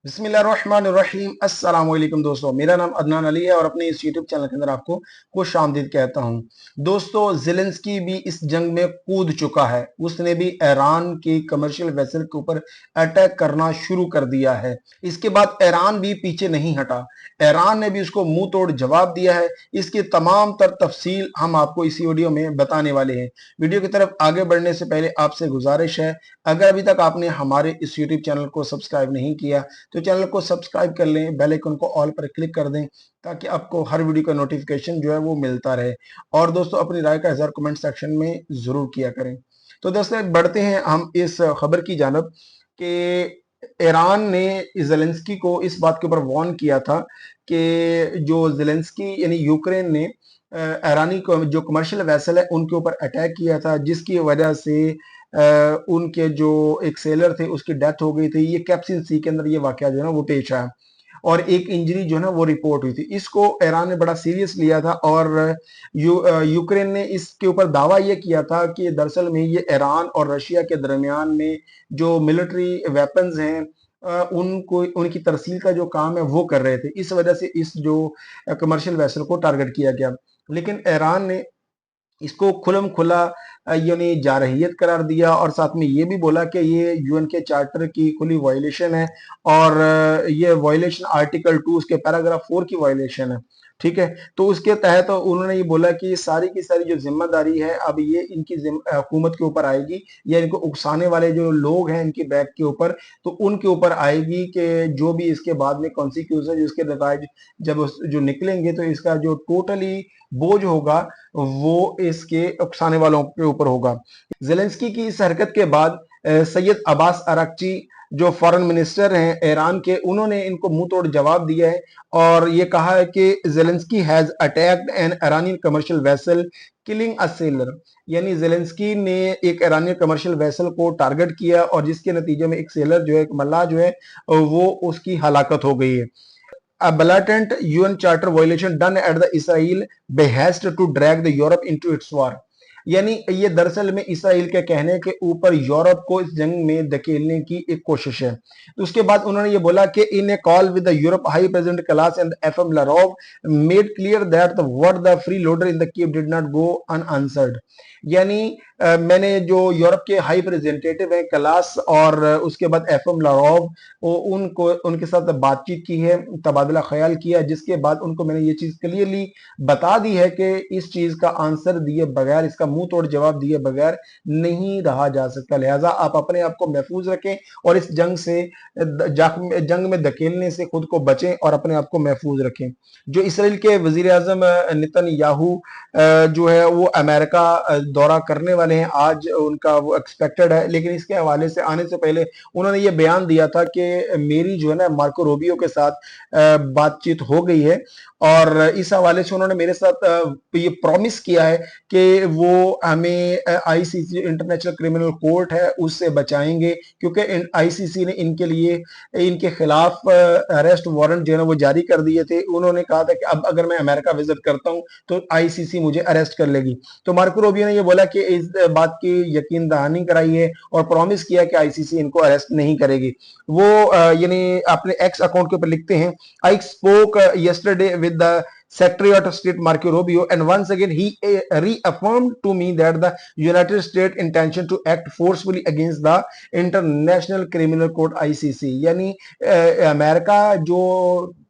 बिस्मिल्लाहिर्रहमानिर्रहीम। अस्सलाम वालेकुम दोस्तों, मेरा नाम अदनान अली है और अपने इस यूट्यूब चैनल के अंदर आपको खुश आमदीद कहता हूं। दोस्तों, ज़ेलेंस्की भी इस जंग में कूद चुका है। उसने भी ईरान की कमर्शियल वेसल के ऊपर अटैक करना शुरू कर दिया है। इसके बाद ईरान भी पीछे नहीं हटा। ईरान ने भी उसको मुंह तोड़ जवाब दिया है। इसकी तमाम तर तफसील हम आपको इसी वीडियो में बताने वाले हैं। वीडियो की तरफ आगे बढ़ने से पहले आपसे गुजारिश है, अगर अभी तक आपने हमारे इस यूट्यूब चैनल को सब्सक्राइब नहीं किया तो चैनल को सब्सक्राइब कर लें, बेल आइकन को ऑल पर क्लिक कर दें ताकि आपको हर वीडियो का नोटिफिकेशन जो है वो मिलता रहे। और दोस्तों, अपनी राय का इज़हार कमेंट सेक्शन में जरूर किया करें। तो दोस्तों, बढ़ते हैं हम इस खबर की जानब कि ईरान ने ज़ेलेंस्की को इस बात के ऊपर वार्न किया था कि जो ज़ेलेंस्की यानी यूक्रेन ने ईरानी को जो कमर्शियल वेसल है उनके ऊपर अटैक किया था, जिसकी वजह से उनके जो एक सेलर थे उसकी डेथ हो गई थी। ये कैप्सिन सी के अंदर ये वाकया जो है ना वो पेश आया और एक इंजरी जो है ना वो रिपोर्ट हुई थी। इसको ईरान ने बड़ा सीरियस लिया था और यूक्रेन ने इसके ऊपर दावा ये किया था कि दरअसल में ये ईरान और रशिया के दरमियान में जो मिलिट्री वेपन्स हैं उनको उनकी तरसील का जो काम है वो कर रहे थे। इस वजह से इस जो कमर्शियल वेसल को टारगेट किया गया, लेकिन ईरान ने इसको खुलम खुला यानी जारहियत करार दिया और साथ में ये भी बोला कि ये यूएन के चार्टर की खुली वायलेशन है और ये वायलेशन आर्टिकल 2 उसके पैराग्राफ 4 की वायलेशन है। ठीक है, तो उसके तहत उन्होंने ये बोला कि सारी की सारी जो जिम्मेदारी है अब ये इनकी हुकूमत के ऊपर आएगी या इनको उकसाने वाले जो लोग हैं इनके बैक के ऊपर, तो उनके ऊपर आएगी कि जो भी इसके बाद में कॉन्सिक्यूशन जिसके नताज जब जो निकलेंगे तो इसका जो टोटली बोझ होगा वो इसके उकसाने वालों के ऊपर होगा। ज़ेलेंस्की की इस हरकत के बाद सैयद अब्बास अराक्ची जो फॉरेन मिनिस्टर हैं ईरान के, उन्होंने इनको मुंह तोड़ जवाब दिया है और ये कहा है कि Zelensky has attacked N Iranian commercial vessel killing a seller. यानी ज़ेलेंस्की ने एक ईरानियन कमर्शियल वेसल को टारगेट किया और जिसके नतीजे में एक सेलर जो है, एक मल्लाह जो है, वो उसकी हलाकत हो गई है। A blatant UN charter violation done at the Israel behest to drag the Europe into its war। यानी ये दरअसल में इसराइल के कहने के ऊपर यूरोप को इस जंग में धकेलने की एक कोशिश है। तो उसके बाद उन्होंने ये बोला कि in a call with the Europe high president Kallas and FM Lavrov made clear that the what the free loader in the Kyiv did not go unanswered. यानी मैंने जो यूरोप के हाई रिप्रेजेंटेटिव हैं क्लास और उसके बाद FM लारोव, वो उनको उनके साथ बातचीत की है, तबादला ख्याल किया, जिसके बाद उनको मैंने ये चीज क्लियरली बता दी है कि इस चीज का आंसर दिए बगैर, इसका मुंह तोड़ जवाब दिए बगैर नहीं रहा जा सकता। लिहाजा आप अपने आप को महफूज रखें और इस जंग से जंग में धकेलने से खुद को बचें और अपने आप को महफूज रखें। जो इसराइल के वजीर आजम नेतन्याहू जो है वो अमेरिका दौरा करने वाले हैं, आज उनका वो एक्सपेक्टेड है, लेकिन इसके हवाले से आने से पहले उन्होंने ये बयान दिया था कि मेरी जो है ना मार्को रूबियो के साथ बातचीत हो गई है और इस हवाले से उन्होंने मेरे साथ ये प्रॉमिस किया है कि वो हमें आईसीसी इंटरनेशनल क्रिमिनल कोर्ट है उससे बचाएंगे, क्योंकि आईसीसी ने इनके लिए इनके खिलाफ अरेस्ट वारंट जो है ना वो जारी कर दिए थे। उन्होंने कहा था कि अब अगर मैं अमेरिका विजिट करता हूं तो आईसीसी मुझे अरेस्ट कर लेगी। तो मार्को रूबियो ने ये बोला कि इस बात की यकीन दहानी कराई है और प्रॉमिस किया कि आईसीसी इनको अरेस्ट नहीं करेगी। वो यानी अपने एक्स अकाउंट के ऊपर लिखते हैं, I spoke yesterday with the Secretary of State Marco Rubio, and once again he reaffirmed to me that the United States intention to act forcefully against the International Criminal Court ICC। यानी America जो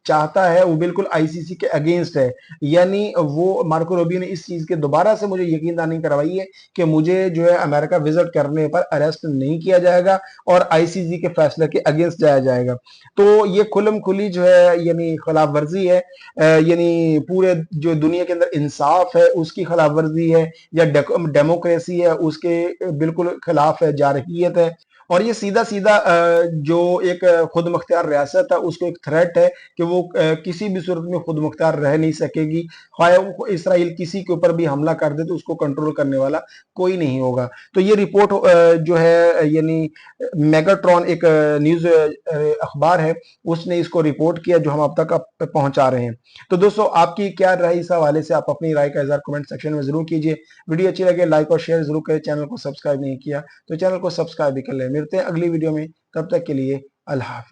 चाहता है वो बिल्कुल ICC के against है। यानी वो मार्को रूबियो ने इस चीज के दोबारा से मुझे यकीन दहानी करवाई है कि मुझे जो है अमेरिका विजिट करने पर अरेस्ट नहीं किया जाएगा और आईसीसी के फैसले के अगेंस्ट जाया जाएगा। तो ये खुलम खुली जो है यानी खिलाफ वर्जी है, यानी पूरे जो दुनिया के अंदर इंसाफ है उसकी खिलाफ वर्जी है या डेमोक्रेसी है उसके बिल्कुल खिलाफ है, जारहियत है। और ये सीधा सीधा जो एक खुद मुख्तियार रियासत है उसको एक थ्रेट है कि वो किसी भी सूरत में खुद मुख्तियार रह नहीं सकेगी। ख्वाह इसराइल किसी के ऊपर भी हमला कर दे तो उसको कंट्रोल करने वाला कोई नहीं होगा। तो ये रिपोर्ट जो है यानी मेगाट्रॉन एक न्यूज अखबार है, उसने इसको रिपोर्ट किया जो हम अब तक पहुंचा रहे हैं। तो दोस्तों, आपकी क्या राय इस हवाले से, आप अपनी राय का इज़हार कमेंट सेक्शन में जरूर कीजिए। वीडियो अच्छी लगे लाइक और शेयर जरूर करें। चैनल को सब्सक्राइब नहीं किया तो चैनल को सब्सक्राइब भी कर लें। मिलते हैं अगली वीडियो में, तब तक के लिए अल्लाह हाफिज।